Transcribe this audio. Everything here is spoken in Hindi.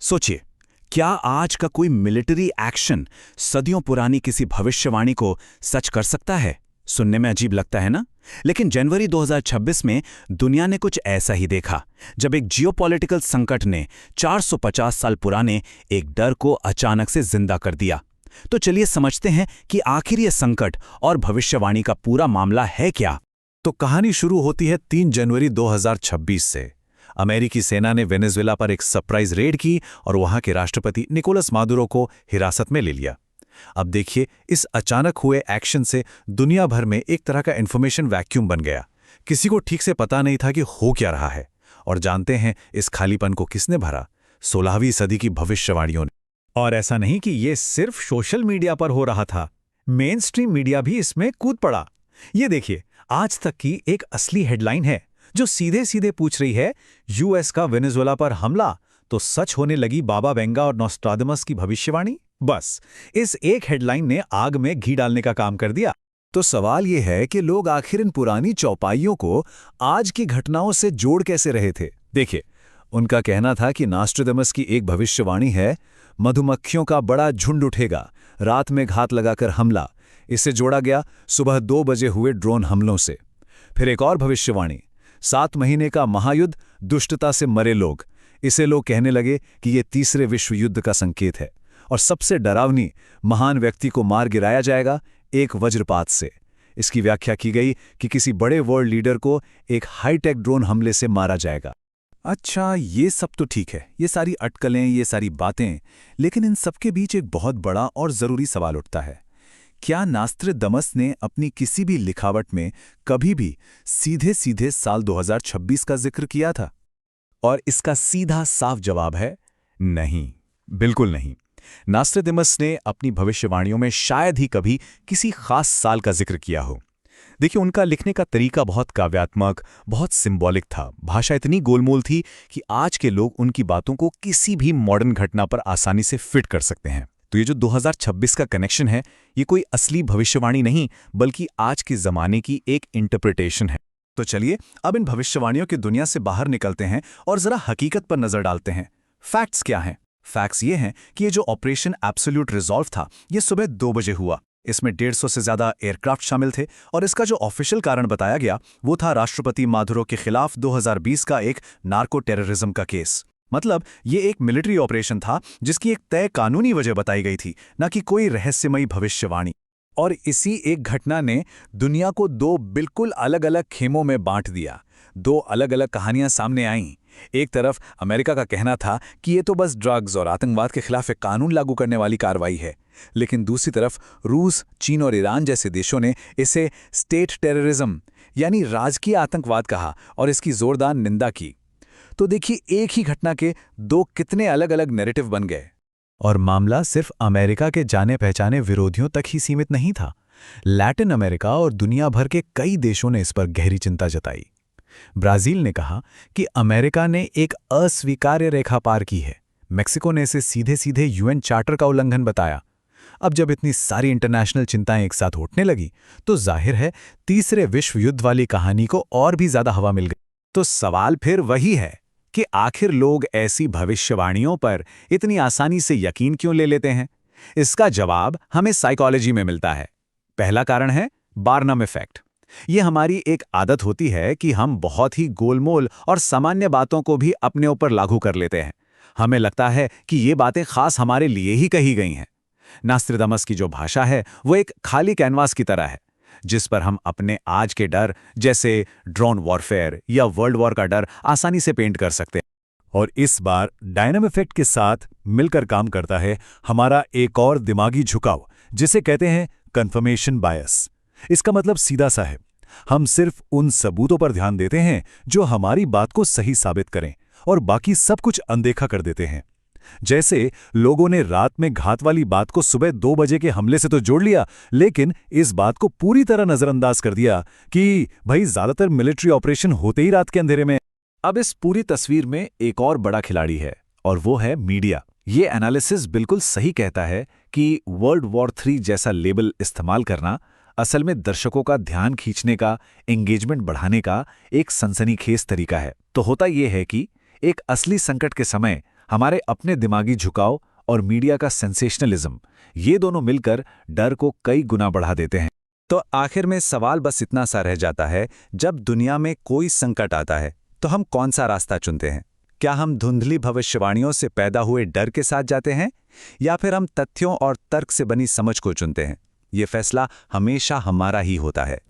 सोचिए, क्या आज का कोई मिलिट्री एक्शन सदियों पुरानी किसी भविष्यवाणी को सच कर सकता है? सुनने में अजीब लगता है ना? लेकिन जनवरी 2026 में दुनिया ने कुछ ऐसा ही देखा, जब एक जियोपॉलिटिकल संकट ने 450 साल पुराने एक डर को अचानक से जिंदा कर दिया। तो चलिए समझते हैं कि आखिर ये संकट और भविष्यवाणी का पूरा मामला है क्या। तो कहानी शुरू होती है 3 जनवरी 2026 से। अमेरिकी सेना ने वेनेजुएला पर एक सरप्राइज रेड की और वहां के राष्ट्रपति निकोलस मादुरो को हिरासत में ले लिया। अब देखिए, इस अचानक हुए एक्शन से दुनिया भर में एक तरह का इन्फॉर्मेशन वैक्यूम बन गया। किसी को ठीक से पता नहीं था कि हो क्या रहा है। और जानते हैं इस खालीपन को किसने भरा? 16वीं सदी की भविष्यवाणियों ने। और ऐसा नहीं कि ये सिर्फ सोशल मीडिया पर हो रहा था, मेन स्ट्रीम मीडिया भी इसमें कूद पड़ा। ये देखिए, आज तक की एक असली हेडलाइन है जो सीधे सीधे पूछ रही है, यूएस का वेनेजुएला पर हमला तो सच होने लगी बाबा वेंगा और नॉस्ट्राडामस की भविष्यवाणी। बस इस एक हेडलाइन ने आग में घी डालने का काम कर दिया। तो सवाल यह है कि लोग आखिर इन पुरानी चौपाइयों को आज की घटनाओं से जोड़ कैसे रहे थे। देखिए, उनका कहना था कि नॉस्ट्राडामस की एक भविष्यवाणी है, मधुमक्खियों का बड़ा झुंड उठेगा, रात में घात लगाकर हमला। इससे जोड़ा गया सुबह 2 बजे हुए ड्रोन हमलों से। फिर एक और भविष्यवाणी, 7 महीने का महायुद्ध, दुष्टता से मरे लोग। इसे लोग कहने लगे कि ये तीसरे विश्व युद्ध का संकेत है। और सबसे डरावनी, महान व्यक्ति को मार गिराया जाएगा एक वज्रपात से। इसकी व्याख्या की गई कि किसी बड़े वर्ल्ड लीडर को एक हाईटेक ड्रोन हमले से मारा जाएगा। अच्छा, ये सब तो ठीक है, ये सारी अटकलें, ये सारी बातें, लेकिन इन सबके बीच एक बहुत बड़ा और जरूरी सवाल उठता है। क्या नॉस्ट्राडामस ने अपनी किसी भी लिखावट में कभी भी सीधे सीधे साल 2026 का जिक्र किया था? और इसका सीधा साफ जवाब है नहीं, बिल्कुल नहीं। नॉस्ट्राडामस ने अपनी भविष्यवाणियों में शायद ही कभी किसी खास साल का जिक्र किया हो। देखिए, उनका लिखने का तरीका बहुत काव्यात्मक, बहुत सिंबॉलिक था। भाषा इतनी गोलमोल थी कि आज के लोग उनकी बातों को किसी भी मॉडर्न घटना पर आसानी से फिट कर सकते हैं। तो ये जो 2026 का कनेक्शन है, ये कोई असली भविष्यवाणी नहीं, बल्कि आज के जमाने की एक इंटरप्रिटेशन है। तो चलिए अब इन भविष्यवाणियों की दुनिया से बाहर निकलते हैं और जरा हकीकत पर नजर डालते हैं। फैक्ट्स क्या हैं? फैक्ट्स ये हैं कि ये जो ऑपरेशन एब्सोल्यूट रिजॉल्व था, ये सुबह 2 बजे हुआ। इसमें 150 से ज्यादा एयरक्राफ्ट शामिल थे और इसका जो ऑफिशियल कारण बताया गया वो था राष्ट्रपति मादुरो के खिलाफ 2020 का एक नार्को टेररिज्म का केस। मतलब ये एक मिलिट्री ऑपरेशन था जिसकी एक तय कानूनी वजह बताई गई थी, न कि कोई रहस्यमयी भविष्यवाणी। और इसी एक घटना ने दुनिया को 2 बिल्कुल अलग अलग खेमों में बांट दिया। 2 अलग अलग कहानियां सामने आईं। एक तरफ अमेरिका का कहना था कि ये तो बस ड्रग्स और आतंकवाद के खिलाफ एक कानून लागू करने वाली कार्रवाई है, लेकिन दूसरी तरफ रूस, चीन और ईरान जैसे देशों ने इसे स्टेट टेररिज्म यानी राजकीय आतंकवाद कहा और इसकी जोरदार निंदा की। तो देखिए, एक ही घटना के 2 कितने अलग अलग नैरेटिव बन गए। और मामला सिर्फ अमेरिका के जाने पहचाने विरोधियों तक ही सीमित नहीं था। लैटिन अमेरिका और दुनिया भर के कई देशों ने इस पर गहरी चिंता जताई। ब्राजील ने कहा कि अमेरिका ने एक अस्वीकार्य रेखा पार की है। मेक्सिको ने इसे सीधे सीधे यूएन चार्टर का उल्लंघन बताया। अब जब इतनी सारी इंटरनेशनल चिंताएं एक साथ उठने लगी, तो जाहिर है तीसरे विश्व युद्ध वाली कहानी को और भी ज्यादा हवा मिल गई। तो सवाल फिर वही है कि आखिर लोग ऐसी भविष्यवाणियों पर इतनी आसानी से यकीन क्यों ले लेते हैं? इसका जवाब हमें साइकोलॉजी में मिलता है। पहला कारण है बार्नम इफेक्ट। ये हमारी एक आदत होती है कि हम बहुत ही गोलमोल और सामान्य बातों को भी अपने ऊपर लागू कर लेते हैं। हमें लगता है कि ये बातें खास हमारे लिए ही कही गई हैं। नॉस्ट्राडामस की जो भाषा है वो एक खाली कैनवास की तरह है, जिस पर हम अपने आज के डर जैसे ड्रोन वॉरफेयर या वर्ल्ड वॉर का डर आसानी से पेंट कर सकते हैं। और इस बार डायनाम इफेक्ट के साथ मिलकर काम करता है हमारा एक और दिमागी झुकाव, जिसे कहते हैं कन्फर्मेशन बायस। इसका मतलब सीधा सा है, हम सिर्फ उन सबूतों पर ध्यान देते हैं जो हमारी बात को सही साबित करें और बाकी सब कुछ अनदेखा कर देते हैं। जैसे लोगों ने रात में घात वाली बात को सुबह 2 बजे के हमले से तो जोड़ लिया, लेकिन इस बात को पूरी तरह नजरअंदाज कर दिया कि भाई ज्यादातर मिलिट्री ऑपरेशन होते ही रात के अंधेरे में। अब इस पूरी तस्वीर में एक और बड़ा खिलाड़ी है और वो है मीडिया। ये एनालिसिस बिल्कुल सही कहता है कि वर्ल्ड वॉर 3 जैसा लेबल इस्तेमाल करना असल में दर्शकों का ध्यान खींचने का, एंगेजमेंट बढ़ाने का एक सनसनीखेज तरीका है। तो होता यह है कि एक असली संकट के समय हमारे अपने दिमागी झुकाव और मीडिया का सेंसेशनलिज्म, ये दोनों मिलकर डर को कई गुना बढ़ा देते हैं। तो आखिर में सवाल बस इतना सा रह जाता है, जब दुनिया में कोई संकट आता है तो हम कौन सा रास्ता चुनते हैं? क्या हम धुंधली भविष्यवाणियों से पैदा हुए डर के साथ जाते हैं, या फिर हम तथ्यों और तर्क से बनी समझ को चुनते हैं? ये फैसला हमेशा हमारा ही होता है।